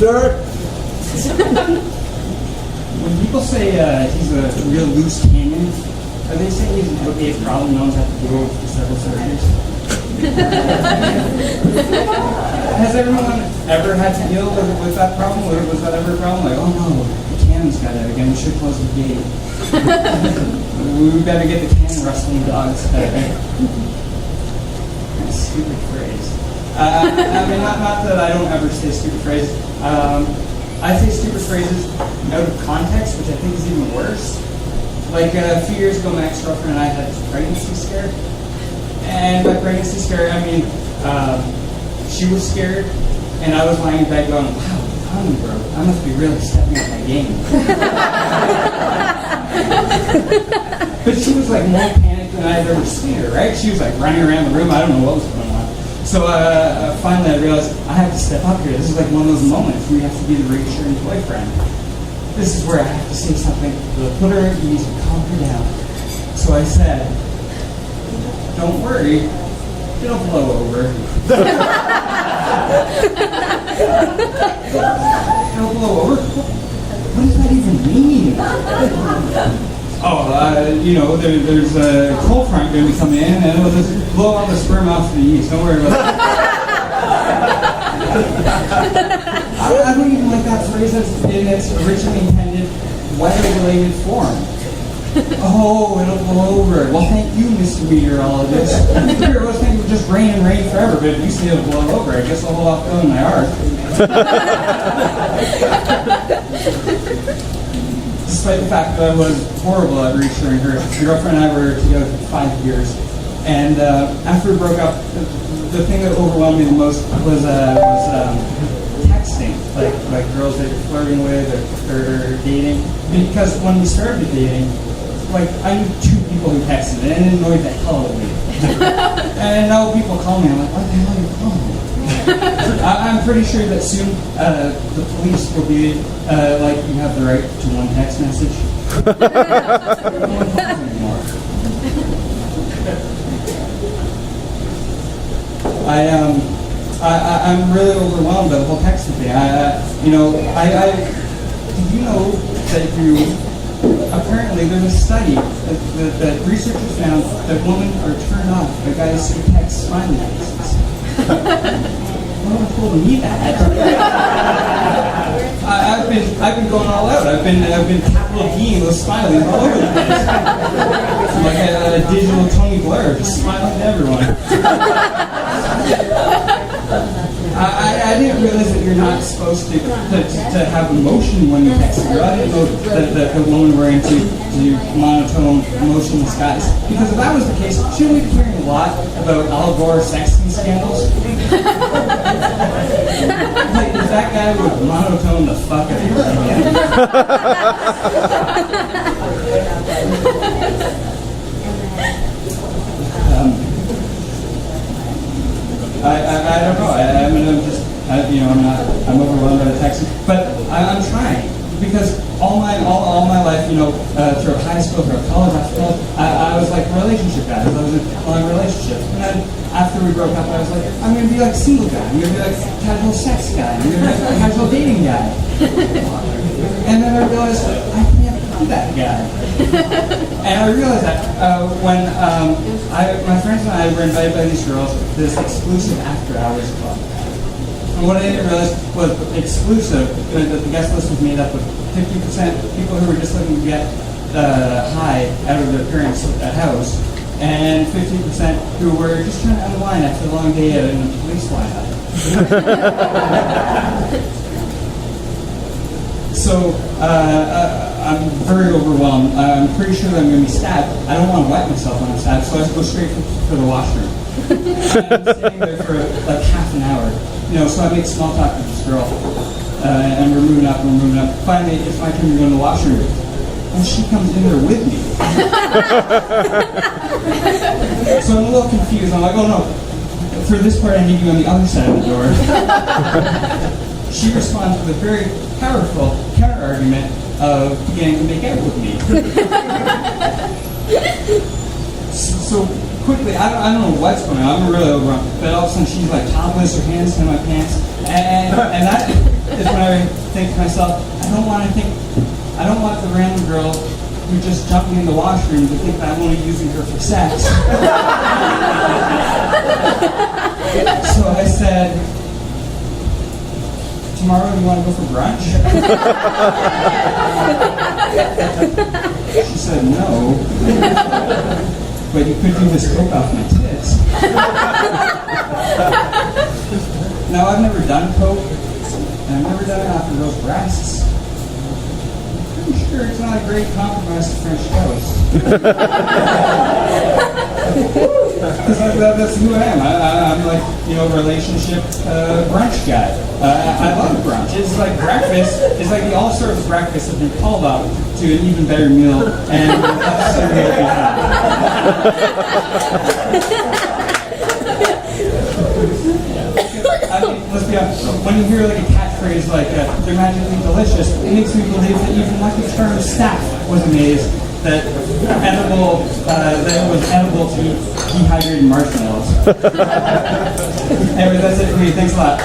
dirt. When people say he's a real loose cannon, are they saying he's an outdated problem no one's had to deal with for several surgeries? Has everyone ever had to deal with that problem? Or was that ever a problem? Like, oh no, the cannon's got out again, we should close the gate. We better get the cannon rustling dogs. Stupid phrase. I mean, not that I don't ever say stupid phrases. I say stupid phrases out of context, which I think is even worse. Like a few years ago, my ex-girlfriend and I had this pregnancy scare. And by pregnancy scare, I mean, she was scared, and I was lying in bed going, wow, tummy broke. I must be really stepping up my game. But she was like more panicked than I'd ever seen her, right? She was like running around the room. I don't know what was going on. So finally I realized I have to step up here. This is like one of those moments where you have to be the reassuring boyfriend. This is where I have to say something that'll put her at ease and calm her down. So I said, don't worry, it'll blow over. It'll blow over? What does that even mean? You know, there's a cold front going to be coming in, and it'll just blow all the sperm off to the east. Don't worry about that. I don't even like that phrase in its originally intended weather-related form. Oh, it'll blow over. Well, thank you, Mr. Meteorologist. Here, I was thinking it would just rain and rain forever, but if you say it'll blow over, I guess I'll hold off filling my art. Despite the fact that I was horrible at reassuring her, my girlfriend and I were together for 5 years. And after we broke up, the thing that overwhelmed me the most was texting, like girls that you're flirting with or dating. Because when we started dating, like I knew 2 people who texted, and it annoyed the hell out of me. And now people call me, I'm like, what the hell are you calling me? I'm pretty sure that soon the police will be like, you have the right to one text message. No one calls anymore. I'm really overwhelmed by the whole texting thing. Did you know that apparently there's a study that researchers found that women are turned off by guys who text smiley faces. No one told me that. I've been going all out. I've been capital D'ing those smileys all over the place. I'm like a digital Tony Blair, just smiling to everyone. I didn't realize that you're not supposed to have emotion when you text a girl. I didn't know that the women were into monotone, emotionless guys. Because if that was the case, shouldn't we be hearing a lot about Al Gore sexting scandals? Like, if that guy would monotone the fuck out of everything. I don't know. I'm overwhelmed by the texting, but I'm trying because all my life, throughout high school, throughout college, I was like relationship guy. I was in long relationships, and then after we broke up, I was like, I'm gonna be like single guy. I'm gonna be like casual sex guy. I'm gonna be like casual dating guy. And then I realized I can't be that guy. And I realized that when my friends and I were invited by these girls to this exclusive after-hours club. And what I didn't realize was exclusive, that the guest list was made up of 50% people who were just looking to get high out of their parents' house, and 50% who were just trying to unwind after a long day in a police lineup. So I'm very overwhelmed. I'm pretty sure that I'm going to be stabbed. I don't want to wet myself when I'm stabbed, so I just go straight for the washroom. I'm sitting there for like half an hour. So I make small talk with this girl, and we're moving up. Finally, it's my turn to go in the washroom, and she comes in there with me. So I'm a little confused. I'm like, oh no, for this part I need you on the other side of the door. She responds with a very powerful counter-argument of beginning to make out with me. So quickly, I don't know what's going on. I'm really overwhelmed. But all of a sudden, she's like topless, her hands in my pants, and is when I think to myself, I don't want the random girl who just jumped me in the washroom to think that I'm only using her for sex. So I said, tomorrow you want to go for brunch? She said, no. But you could do this coke off my tits. Now, I've never done coke, and I've never done it off of those breasts. I'm pretty sure it's not a great compromise to French toast. Because that's who I am. I'm like, relationship brunch guy. I love brunch. It's like breakfast. It's like the all-sorts of breakfast has been called up to an even better meal, and that's a real good time. I mean, let's be honest. When you hear like a catchphrase like "they're magically delicious," it makes me believe that even Lucky Charms staff was amazed that it was edible to eat dehydrated marshmallows. Anyway, that's it for me. Thanks a lot.